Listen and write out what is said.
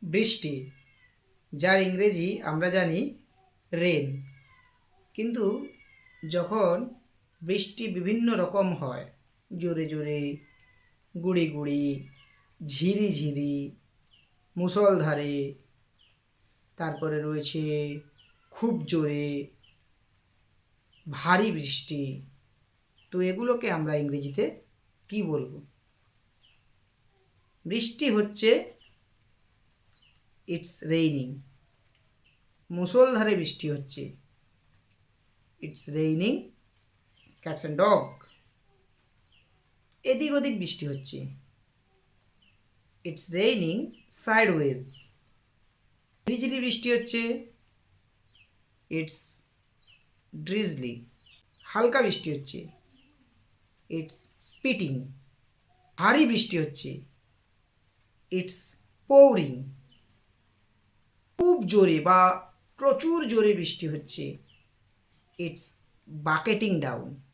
বৃষ্টি, যার ইংরেজি আমরা জানি রেন। কিন্তু যখন বৃষ্টি বিভিন্ন রকম হয়, জোরে জোরে, গুঁড়ি গুঁড়ি, ঝিরিঝিরি, মুষলধারে, তারপরে রয়েছে খুব জোরে, ভারী বৃষ্টি, তো এগুলোকে আমরা ইংরেজিতে কি বলবো? বৃষ্টি হচ্ছে ইটস রেইনিং। মুষলধারে বৃষ্টি হচ্ছে, it's raining cats and dog. এদিক ওদিক বৃষ্টি হচ্ছে, ইটস রেইনিং সাইডওয়েজ। ঝিরিঝিরি বৃষ্টি হচ্ছে, ইটস ড্রিজলি। হালকা বৃষ্টি হচ্ছে, ইটস স্পিটিং। ভারী বৃষ্টি হচ্ছে, ইটস পোরিং। খুব জোরে বা প্রচুর জোরে বৃষ্টি হচ্ছে, ইটস বাকেটিং ডাউন।